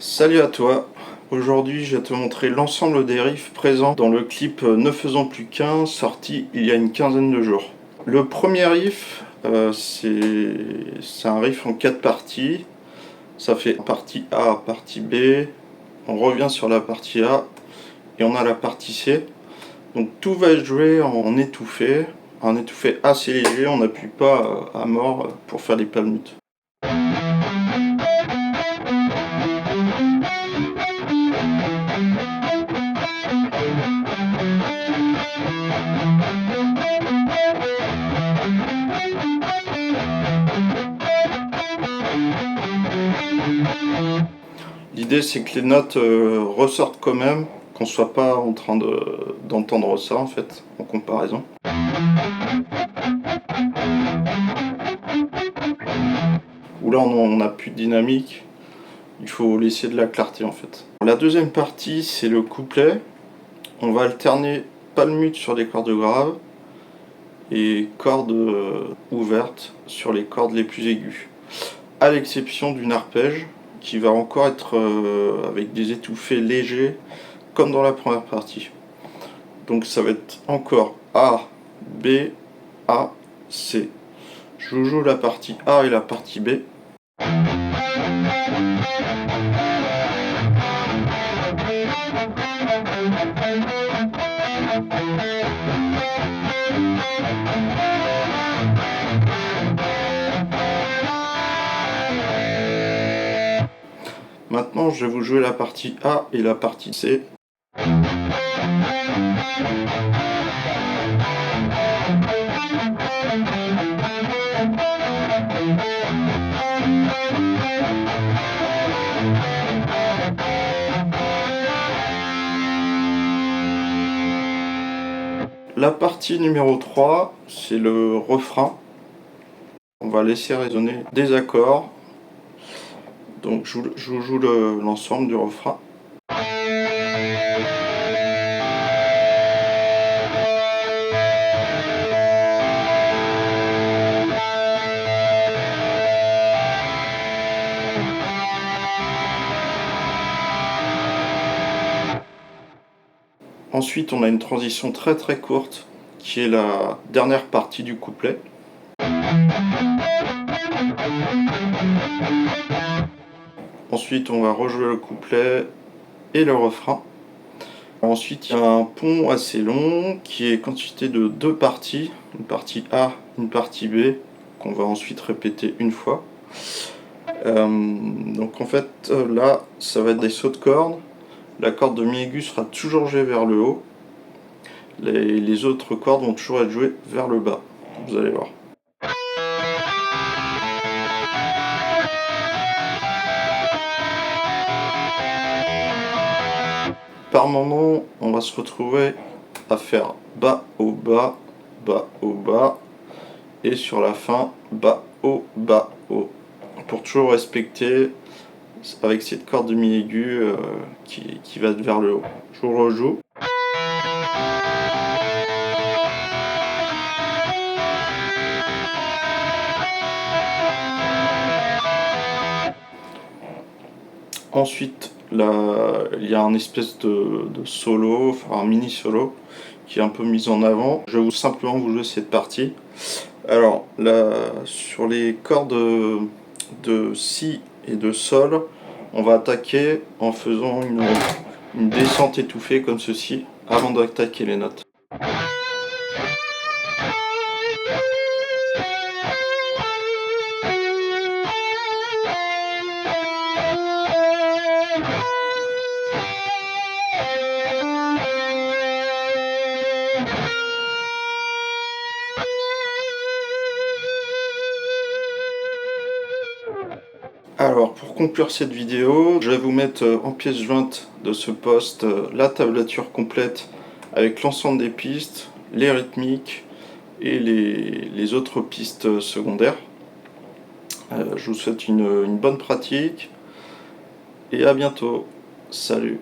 Salut à toi, aujourd'hui je vais te montrer l'ensemble des riffs présents dans le clip Ne faisons plus qu'un, sorti il y a une quinzaine de jours. Le premier riff, c'est un riff en 4 parties, ça fait partie A, partie B, on revient sur la partie A et on a la partie C. Donc tout va être joué en étouffé, un étouffé assez léger, on n'appuie pas à mort pour faire les palmutes. L'idée c'est que les notes ressortent quand même, qu'on soit pas en train d'entendre ça en fait, en comparaison. Où là on n'a plus de dynamique, il faut laisser de la clarté en fait. La deuxième partie c'est le couplet, on va alterner palmute sur les cordes graves et cordes ouvertes sur les cordes les plus aiguës. À l'exception d'une arpège qui va encore être avec des étouffés légers comme dans la première partie. Donc ça va être encore A, B, A, C. Je joue la partie A et la partie B. Maintenant, je vais vous jouer la partie A et la partie C. La partie numéro 3, c'est le refrain. On va laisser résonner des accords. Donc je vous joue l'ensemble du refrain. Ensuite, on a une transition très très courte qui est la dernière partie du couplet. Ensuite, on va rejouer le couplet et le refrain. Ensuite, il y a un pont assez long qui est constitué de deux parties, une partie A, une partie B, qu'on va ensuite répéter une fois. Donc en fait, là, ça va être des sauts de cordes. La corde de mi aigu sera toujours jouée vers le haut. Les autres cordes vont toujours être jouées vers le bas. Vous allez voir. Par moment, on va se retrouver à faire bas au bas, bas au bas, et sur la fin, bas haut, pour toujours respecter avec cette corde de mi aigu qui va vers le haut. Je vous rejoue. Ensuite, là, il y a un espèce de solo, enfin un mini solo, qui est un peu mis en avant. Je vais simplement vous jouer cette partie. Alors, là, sur les cordes de Si et de Sol, on va attaquer en faisant une descente étouffée comme ceci, avant d'attaquer les notes. Alors pour conclure cette vidéo, je vais vous mettre en pièce jointe de ce post la tablature complète avec l'ensemble des pistes, les rythmiques et les autres pistes secondaires. Je vous souhaite une bonne pratique et à bientôt. Salut!